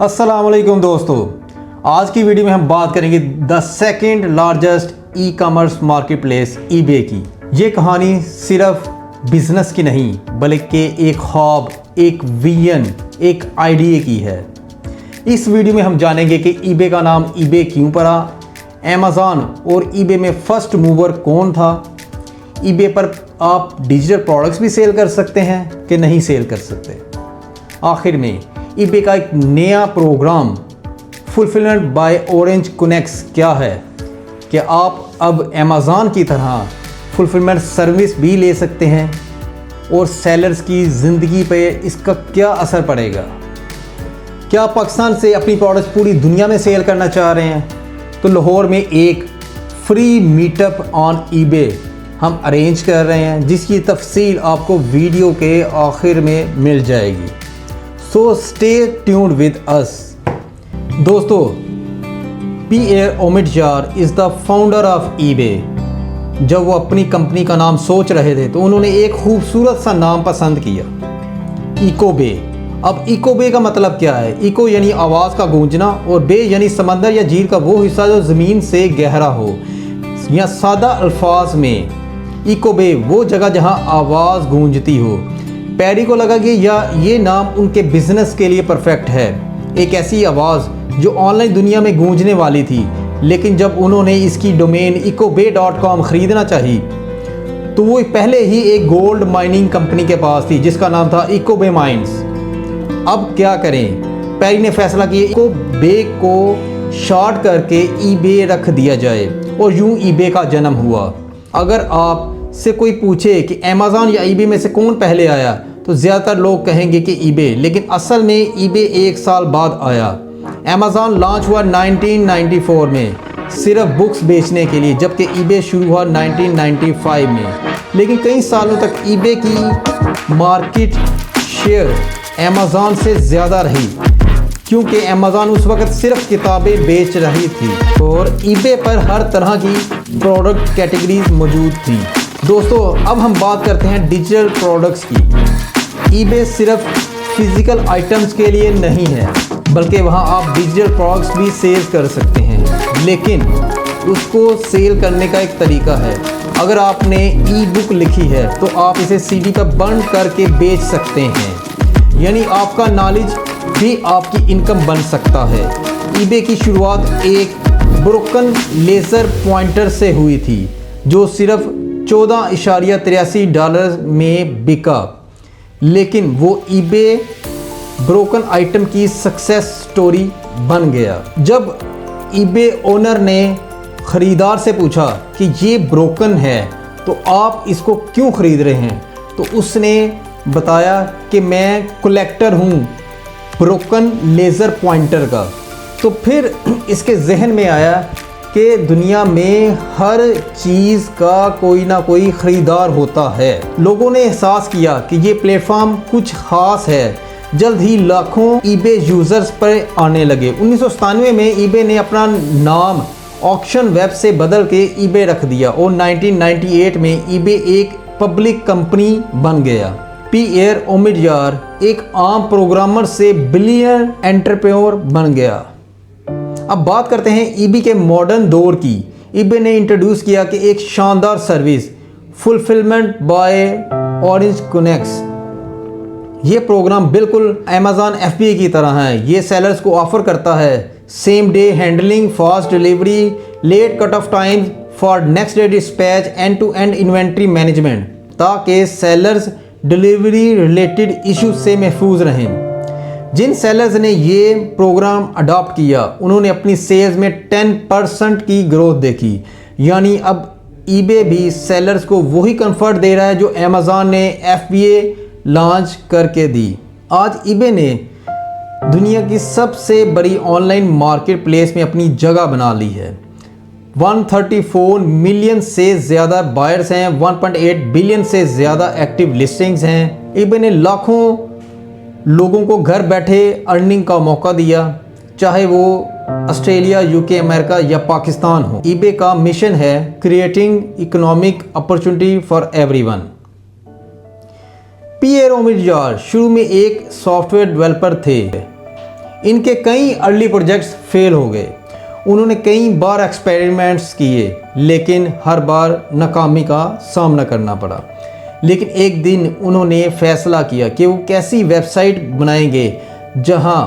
अस्सलाम वालेकुम दोस्तों, आज की वीडियो में हम बात करेंगे the second largest e commerce market place eBay की। ये कहानी सिर्फ बिजनेस की नहीं बल्कि एक ख्वाब, एक विजन, एक आइडिया की है। इस वीडियो में हम जानेंगे कि ईबे का नाम ईबे क्यों पड़ा, अमेज़न और ईबे में फर्स्ट मूवर कौन था, ईबे पर आप डिजिटल प्रोडक्ट्स भी सेल कर सकते हैं कि नहीं सेल कर सकते। आखिर में ईबे का एक नया program fulfilment by orange connects क्या है कि आप अब अमेज़न की तरह फुलफिलमेंट सर्विस भी ले सकते हैं और सेलर्स की ज़िंदगी पे इसका क्या असर पड़ेगा। क्या आप पाकिस्तान से अपनी प्रोडक्ट्स पूरी दुनिया में सेल करना चाह रहे हैं तो लाहौर में एक फ्री मीटअप ऑन ईबे हम अरेंज कर रहे हैं, जिसकी तफसील आपको वीडियो के आखिर में मिल जाएगी। So stay tuned with us. दोस्तों, Pierre Omidyar is the founder of eBay. जब वो अपनी कंपनी का नाम सोच रहे थे तो उन्होंने एक खूबसूरत सा नाम पसंद किया, इकोबे। अब इकोबे का मतलब क्या है? इको यानी आवाज़ का गूंजना और बे यानी समंदर या झील का वो हिस्सा जो ज़मीन से गहरा हो। या सादा अल्फाज में इकोबे वो जगह जहाँ आवाज़ गूंजती हो। पैरी को लगा कि ये नाम उनके बिजनेस के लिए परफेक्ट है, एक ऐसी आवाज़ जो ऑनलाइन दुनिया में गूंजने वाली थी। लेकिन जब उन्होंने इसकी डोमेन ecobay.com ख़रीदना चाही तो वो पहले ही एक गोल्ड माइनिंग कंपनी के पास थी जिसका नाम था इकोबे माइंस। अब क्या करें? पैरी ने फैसला किया इकोबे को शॉर्ट करके ईबे रख दिया जाए और यूं ईबे का जन्म हुआ। अगर आप से कोई पूछे कि अमेज़न या ईबे में से कौन पहले आया तो ज़्यादातर लोग कहेंगे कि ईबे, लेकिन असल में ईबे एक साल बाद आया। अमेज़न लॉन्च हुआ 1994 में सिर्फ बुक्स बेचने के लिए, जबकि ईबे शुरू हुआ 1995 में। लेकिन कई सालों तक ईबे की मार्केट शेयर अमेज़न से ज़्यादा रही क्योंकि अमेज़न उस वक्त सिर्फ किताबें बेच रही थी और ईबे पर हर तरह की प्रोडक्ट कैटेगरीज मौजूद थी। दोस्तों, अब हम बात करते हैं डिजिटल प्रोडक्ट्स की। ईबे सिर्फ फिज़िकल आइटम्स के लिए नहीं है बल्कि वहां आप डिजिटल प्रोडक्ट्स भी सेल कर सकते हैं, लेकिन उसको सेल करने का एक तरीका है। अगर आपने ई बुक लिखी है तो आप इसे सीडी पर बंद करके बेच सकते हैं, यानी आपका नॉलेज भी आपकी इनकम बन सकता है। ईबे की शुरुआत एक ब्रोकन लेज़र पॉइंटर से हुई थी जो सिर्फ $14.83 में बिका, लेकिन वो ईबे ब्रोकन आइटम की सक्सेस स्टोरी बन गया। जब ईबे ओनर ने ख़रीदार से पूछा कि ये ब्रोकन है तो आप इसको क्यों ख़रीद रहे हैं, तो उसने बताया कि मैं कलेक्टर हूँ ब्रोकन लेज़र पॉइंटर का। तो फिर इसके जहन में आया कि दुनिया में हर चीज़ का कोई ना कोई ख़रीदार होता है। लोगों ने एहसास किया कि ये प्लेटफॉर्म कुछ ख़ास है। जल्द ही लाखों ईबे यूज़र्स पर आने लगे। 1997 में ईबे ने अपना नाम ऑक्शन वेब से बदल के ईबे रख दिया और 1998 में ईबे एक पब्लिक कंपनी बन गया। पीयर ओमिडजार एक आम प्रोग्रामर से बिलियन एंटरप्रेन्योर बन गया। अब बात करते हैं ईबे के मॉडर्न दौर की। ईबे ने इंट्रोड्यूस किया कि एक शानदार service fulfilment by orange connects. ये प्रोग्राम बिल्कुल अमेज़न FBA की तरह है। ये सेलर्स को ऑफर करता है same day handling, fast delivery, late cut off time for next day dispatch, end to end inventory management, ताकि सेलर्स डिलीवरी रिलेटेड इश्यूज से महफूज रहें। जिन सेलर्स ने ये प्रोग्राम अडॉप्ट किया उन्होंने अपनी सेल्स में 10% की ग्रोथ देखी। यानी अब ईबे भी सेलर्स को वही कंफर्ट दे रहा है जो अमेज़न ने FBA लॉन्च करके दी। आज ईबे ने दुनिया की सबसे बड़ी ऑनलाइन मार्केट प्लेस में अपनी जगह बना ली है। 134 मिलियन से ज़्यादा बायर्स हैं, 1.8 बिलियन से ज़्यादा एक्टिव लिस्टिंग्स हैं। ईबे ने लाखों लोगों को घर बैठे अर्निंग का मौका दिया, चाहे वो ऑस्ट्रेलिया, UK, अमेरिका या पाकिस्तान हो। ईबे का मिशन है creating economic opportunity for everyone. Pierre Omidyar शुरू में एक सॉफ्टवेयर डेवलपर थे। इनके कई अर्ली प्रोजेक्ट्स फेल हो गए। उन्होंने कई बार एक्सपेरिमेंट्स किए लेकिन हर बार नाकामी का सामना करना पड़ा। लेकिन एक दिन उन्होंने फैसला किया कि वो कैसी वेबसाइट बनाएंगे जहां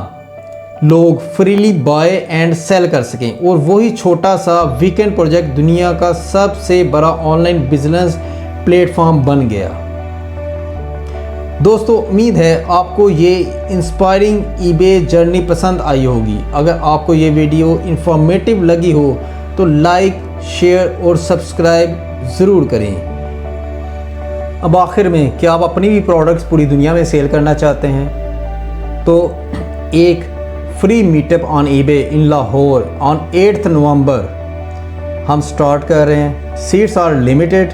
लोग फ्रीली बाय एंड सेल कर सकें, और वही छोटा सा वीकेंड प्रोजेक्ट दुनिया का सबसे बड़ा ऑनलाइन बिजनेस प्लेटफॉर्म बन गया। दोस्तों, उम्मीद है आपको ये इंस्पायरिंग ईबे जर्नी पसंद आई होगी। अगर आपको ये वीडियो इंफॉर्मेटिव लगी हो तो लाइक, शेयर और सब्सक्राइब ज़रूर करें। अब आखिर में, क्या आप अपनी भी प्रोडक्ट्स पूरी दुनिया में सेल करना चाहते हैं? तो एक free meetup on eBay in Lahore on 8 November हम स्टार्ट कर रहे हैं। Seats are limited,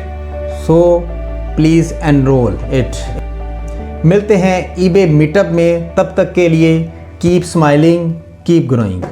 so please enrol it. मिलते हैं ईबे मीटअप में, तब तक के लिए कीप स्माइलिंग, कीप ग्रोइंग।